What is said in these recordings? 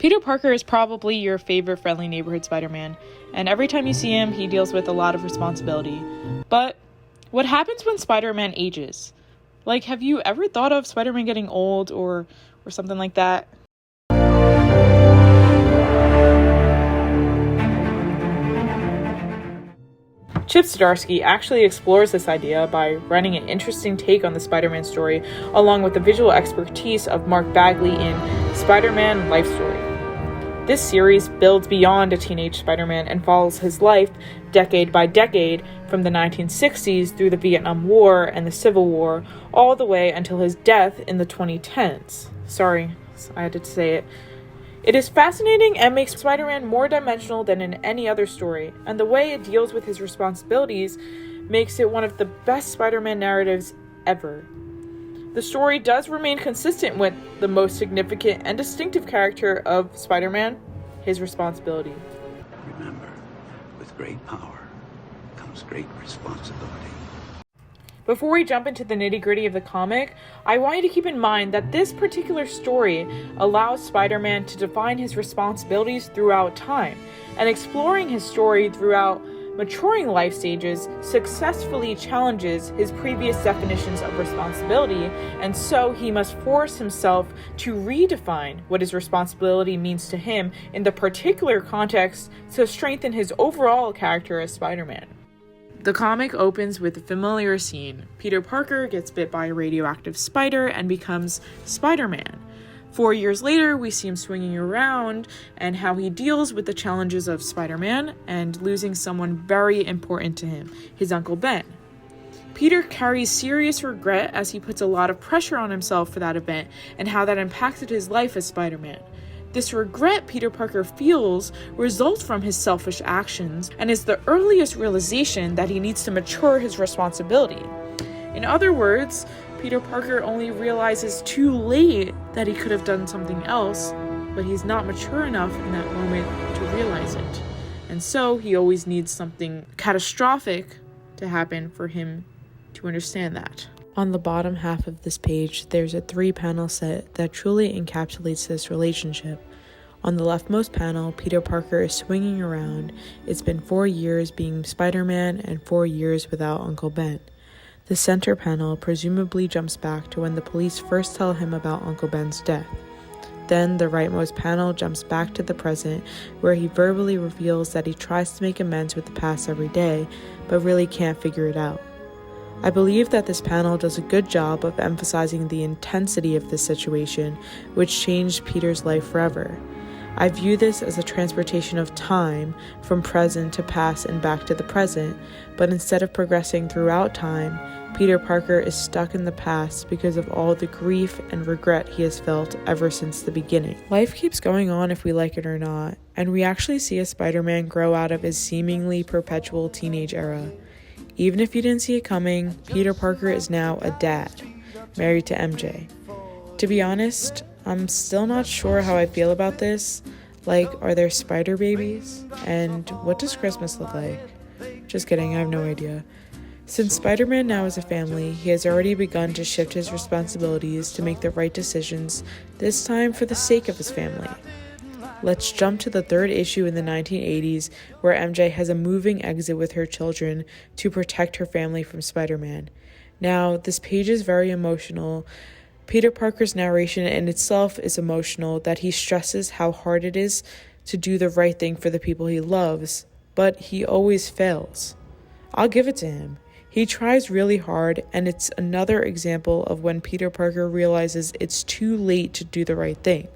Peter Parker is probably your favorite friendly neighborhood Spider-Man, and every time you see him, he deals with a lot of responsibility. But what happens when Spider-Man ages? Like, have you ever thought of Spider-Man getting old or something like that? Chip Zdarsky actually explores this idea by writing an interesting take on the Spider-Man story, along with the visual expertise of Mark Bagley in Spider-Man Life Story. This series builds beyond a teenage Spider-Man and follows his life decade by decade from the 1960s through the Vietnam War and the Civil War, all the way until his death in the 2010s. Sorry, I had to say it. It is fascinating and makes Spider-Man more dimensional than in any other story, and the way it deals with his responsibilities makes it one of the best Spider-Man narratives ever. The story does remain consistent with the most significant and distinctive character of Spider-Man, his responsibility. Remember, with great power comes great responsibility. Before we jump into the nitty-gritty of the comic, I want you to keep in mind that this particular story allows Spider-Man to define his responsibilities throughout time, and exploring his story throughout maturing life stages successfully challenges his previous definitions of responsibility, and so he must force himself to redefine what his responsibility means to him in the particular context to strengthen his overall character as Spider-Man. The comic opens with a familiar scene. Peter Parker gets bit by a radioactive spider and becomes Spider-Man. 4 years later, we see him swinging around and how he deals with the challenges of Spider-Man and losing someone very important to him, his Uncle Ben. Peter carries serious regret as he puts a lot of pressure on himself for that event and how that impacted his life as Spider-Man. This regret Peter Parker feels results from his selfish actions and is the earliest realization that he needs to mature his responsibility. In other words, Peter Parker only realizes too late that he could have done something else, but he's not mature enough in that moment to realize it. And so he always needs something catastrophic to happen for him to understand that. On the bottom half of this page, there's a 3-panel set that truly encapsulates this relationship. On the leftmost panel, Peter Parker is swinging around. It's been 4 years being Spider-Man and 4 years without Uncle Ben. The center panel presumably jumps back to when the police first tell him about Uncle Ben's death. Then the rightmost panel jumps back to the present, where he verbally reveals that he tries to make amends with the past every day, but really can't figure it out. I believe that this panel does a good job of emphasizing the intensity of this situation, which changed Peter's life forever. I view this as a transportation of time from present to past and back to the present, but instead of progressing throughout time, Peter Parker is stuck in the past because of all the grief and regret he has felt ever since the beginning. Life keeps going on if we like it or not, and we actually see a Spider-Man grow out of his seemingly perpetual teenage era. Even if you didn't see it coming, Peter Parker is now a dad, married to MJ. To be honest, I'm still not sure how I feel about this. Like, are there spider babies? And what does Christmas look like? Just kidding, I have no idea. Since Spider-Man now is a family, he has already begun to shift his responsibilities to make the right decisions, this time for the sake of his family. Let's jump to the 3rd issue in the 1980s, where MJ has a moving exit with her children to protect her family from Spider-Man. Now, this page is very emotional. Peter Parker's narration in itself is emotional, that he stresses how hard it is to do the right thing for the people he loves, but he always fails. I'll give it to him. He tries really hard, and it's another example of when Peter Parker realizes it's too late to do the right thing.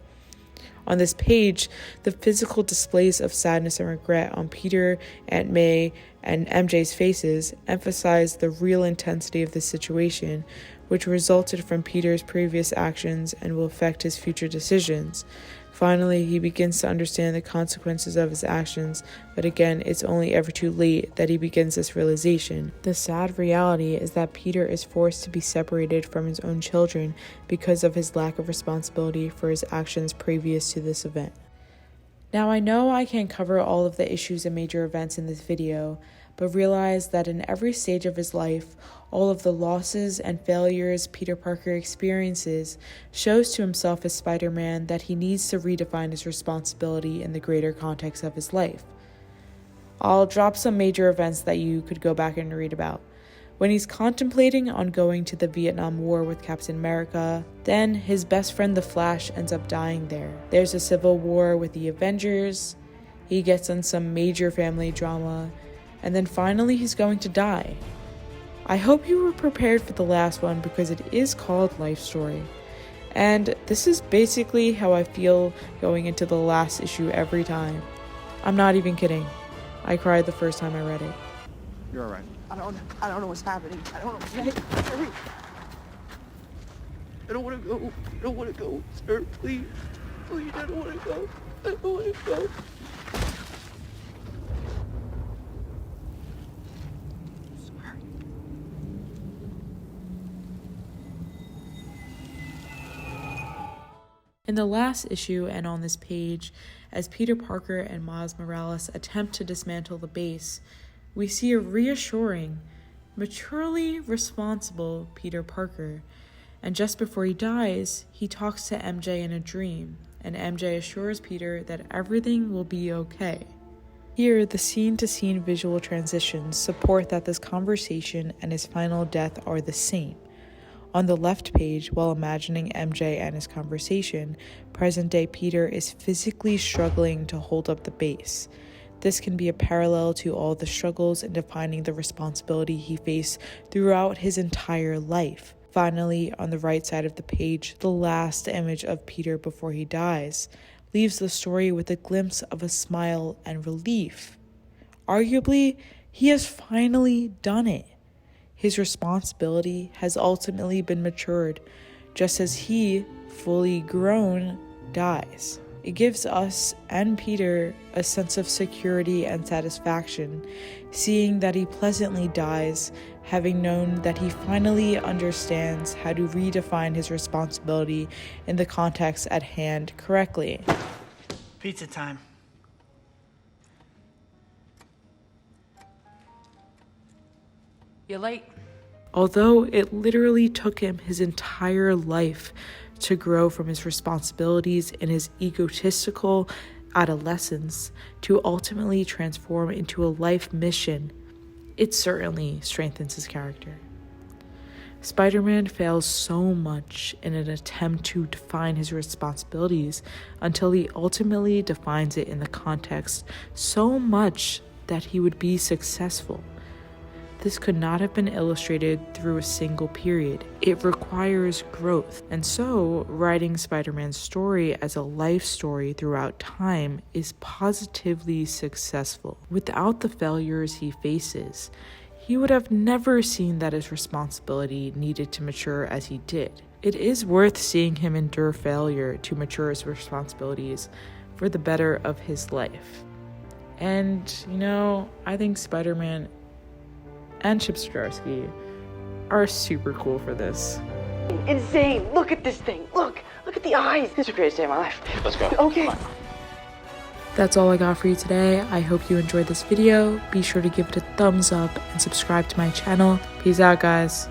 On this page, the physical displays of sadness and regret on Peter, Aunt May, and MJ's faces emphasize the real intensity of the situation, which resulted from Peter's previous actions and will affect his future decisions. Finally, he begins to understand the consequences of his actions, but again, it's only ever too late that he begins this realization. The sad reality is that Peter is forced to be separated from his own children because of his lack of responsibility for his actions previous to this event. Now, I know I can't cover all of the issues and major events in this video, but realize that in every stage of his life, all of the losses and failures Peter Parker experiences shows to himself as Spider-Man that he needs to redefine his responsibility in the greater context of his life. I'll drop some major events that you could go back and read about. When he's contemplating on going to the Vietnam War with Captain America, then his best friend the Flash ends up dying there. There's a civil war with the Avengers, he gets in some major family drama, and then finally he's going to die. I hope you were prepared for the last one because it is called Life Story. And this is basically how I feel going into the last issue every time. I'm not even kidding. I cried the first time I read it. You're all right. I don't know what's happening. I don't know. Hurry. I don't want to go. I don't want to go, sir. Please. Please, I don't want to go. I don't want to go. Sir. In the last issue and on this page, as Peter Parker and Miles Morales attempt to dismantle the base, we see a reassuring, maturely responsible Peter Parker. And just before he dies, he talks to MJ in a dream, and MJ assures Peter that everything will be okay. Here, the scene-to-scene visual transitions support that this conversation and his final death are the same. On the left page, while imagining MJ and his conversation, present-day Peter is physically struggling to hold up the base. This can be a parallel to all the struggles in defining the responsibility he faced throughout his entire life. Finally, on the right side of the page, the last image of Peter before he dies leaves the story with a glimpse of a smile and relief. Arguably, he has finally done it. His responsibility has ultimately been matured, just as he, fully grown, dies. It gives us and Peter a sense of security and satisfaction, seeing that he pleasantly dies, having known that he finally understands how to redefine his responsibility in the context at hand correctly. Pizza time. You're late. Although it literally took him his entire life to grow from his responsibilities in his egotistical adolescence to ultimately transform into a life mission, it certainly strengthens his character. Spider-Man fails so much in an attempt to define his responsibilities until he ultimately defines it in the context so much that he would be successful. This could not have been illustrated through a single period. It requires growth. And so, writing Spider-Man's story as a life story throughout time is positively successful. Without the failures he faces, he would have never seen that his responsibility needed to mature as he did. It is worth seeing him endure failure to mature his responsibilities for the better of his life. And, I think Spider-Man and Chip Zdarsky are super cool for this. Insane. Look at this thing. Look at the eyes. This is the greatest day of my life. Let's go. Okay. That's all I got for you today. I hope you enjoyed this video. Be sure to give it a thumbs up and subscribe to my channel. Peace out, guys.